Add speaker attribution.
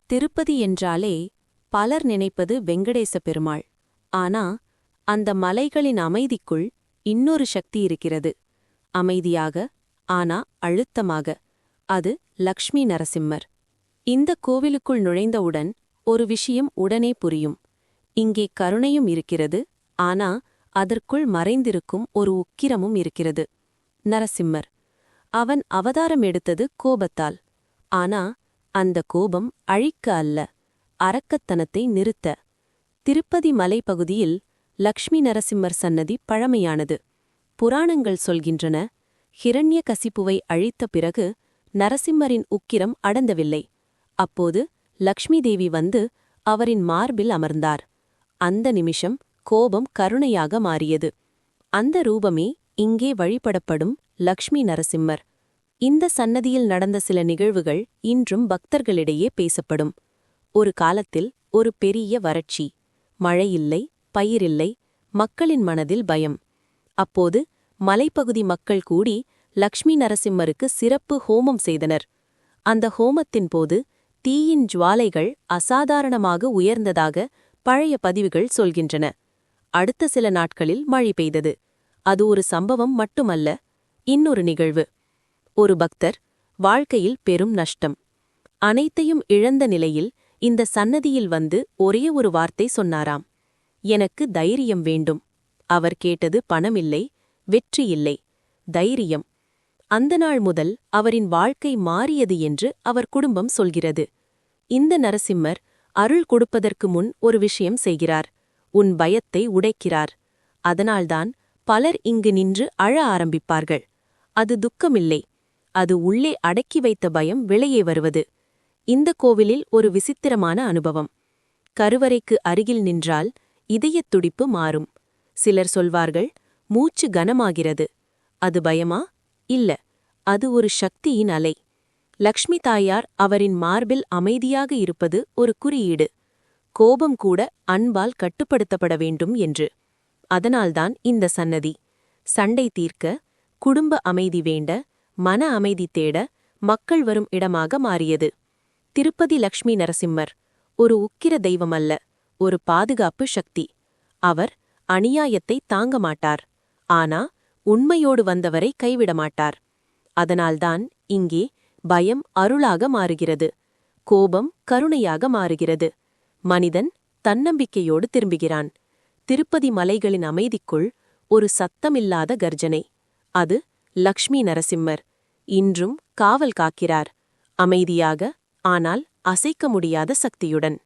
Speaker 1: திருப்பதி என்றாலே பலர் நினைப்பது வெங்கடேச பெருமாள். ஆனா அந்த மலைகளின் அமைதிக்குள் இன்னொரு சக்தி இருக்கிறது. அமைதியாக, ஆனா அழுத்தமாக. அது லக்ஷ்மி நரசிம்மர். இந்த கோவிலுக்குள் நுழைந்தவுடன் ஒரு விஷயம் உடனே புரியும். இங்கே கருணையும் இருக்கிறது, ஆனா அதற்குள் மறைந்திருக்கும் ஒரு உக்கிரமும் இருக்கிறது. நரசிம்மர். அவன் அவதாரம் எடுத்தது கோபத்தால். ஆனா அந்த கோபம் அழிக்க அல்ல, அரக்கத்தனத்தை நிறுத்த. திருப்பதி மலைப்பகுதியில் லக்ஷ்மி நரசிம்மர் சன்னதி பழமையானது. புராணங்கள் சொல்கின்றன, ஹிரண்ய கசிப்புவை அழித்த பிறகு நரசிம்மரின் உக்கிரம் அடந்தவில்லை. அப்போது லக்ஷ்மி தேவி வந்து அவரின் மார்பில் அமர்ந்தார். அந்த நிமிஷம் கோபம் கருணையாக மாறியது. அந்த ரூபமே இங்கே வழிபடப்படும் லக்ஷ்மி நரசிம்மர். இந்த சன்னதியில் நடந்த சில நிகழ்வுகள் இன்றும் பக்தர்களிடையே பேசப்படும். ஒரு காலத்தில் ஒரு பெரிய வறட்சி. மழையில்லை, பயிரில்லை, மக்களின் மனதில் பயம். அப்போது மலைப்பகுதி மக்கள் கூடி லக்ஷ்மி நரசிம்மருக்கு சிறப்பு ஹோமம் செய்தனர். அந்த ஹோமத்தின் போது தீயின் ஜுவாலைகள் அசாதாரணமாக உயர்ந்ததாக பழைய பதிவுகள் சொல்கின்றன. அடுத்த சில நாட்களில் மழை பெய்தது. அது ஒரு சம்பவம் மட்டுமல்ல, இன்னொரு நிகழ்வு. ஒரு பக்தர், வாழ்க்கையில் பெரும் நஷ்டம். அனைத்தையும் இழந்த நிலையில் இந்த சன்னதியில் வந்து ஒரே ஒரு வார்த்தை சொன்னாராம். எனக்கு தைரியம் வேண்டும். அவர் கேட்டது பணமில்லை, வெற்றி இல்லை, தைரியம். அந்த நாள் முதல் அவரின் வாழ்க்கை மாறியது என்று அவர் குடும்பம் சொல்கிறது. இந்த நரசிம்மர் அருள் கொடுப்பதற்கு முன் ஒரு விஷயம் செய்கிறார். உன் பயத்தை உடைக்கிறார். அதனால்தான் பலர் இங்கு நின்று அழ ஆரம்பிப்பார்கள். அது துக்கமில்லை, அது உள்ளே அடக்கி வைத்த பயம் வெளியே வருவது. இந்த கோவிலில் ஒரு விசித்திரமான அனுபவம். கருவறைக்கு அருகில் நின்றால் இதயத் துடிப்பு மாறும். சிலர் சொல்வார்கள், மூச்சு கனமாகிறது. அது பயமா? இல்ல, அது ஒரு சக்தியின் அலை. லக்ஷ்மி தாயார் அவரின் மார்பில் அமைதியாக இருப்பது ஒரு குறியீடு. கோபம் கூட அன்பால் கட்டுப்படுத்தப்பட வேண்டும் என்று. அதனால்தான் இந்த சன்னதி சண்டை தீர்க்க, குடும்ப அமைதி வேண்ட, மன அமைதி தேட மக்கள் வரும் இடமாக மாறியது. திருப்பதி லக்ஷ்மி நரசிம்மர் ஒரு உக்கிர தெய்வமல்ல, ஒரு பாதுகாப்பு சக்தி. அவர் அநியாயத்தை தாங்க மாட்டார், ஆனா உண்மையோடு வந்தவரை கைவிடமாட்டார். அதனால்தான் இங்கே பயம் அருளாக மாறுகிறது, கோபம் கருணையாக மாறுகிறது, மனிதன் தன்னம்பிக்கையோடு திரும்புகிறான். திருப்பதி மலைகளின் அமைதிக்குள் ஒரு சத்தமில்லாத கர்ஜனை. அது லக்ஷ்மி நரசிம்மர். இன்றும் காவல் காக்கிறார், அமைதியாக, ஆனால் அசைக்க முடியாத சக்தியுடன்.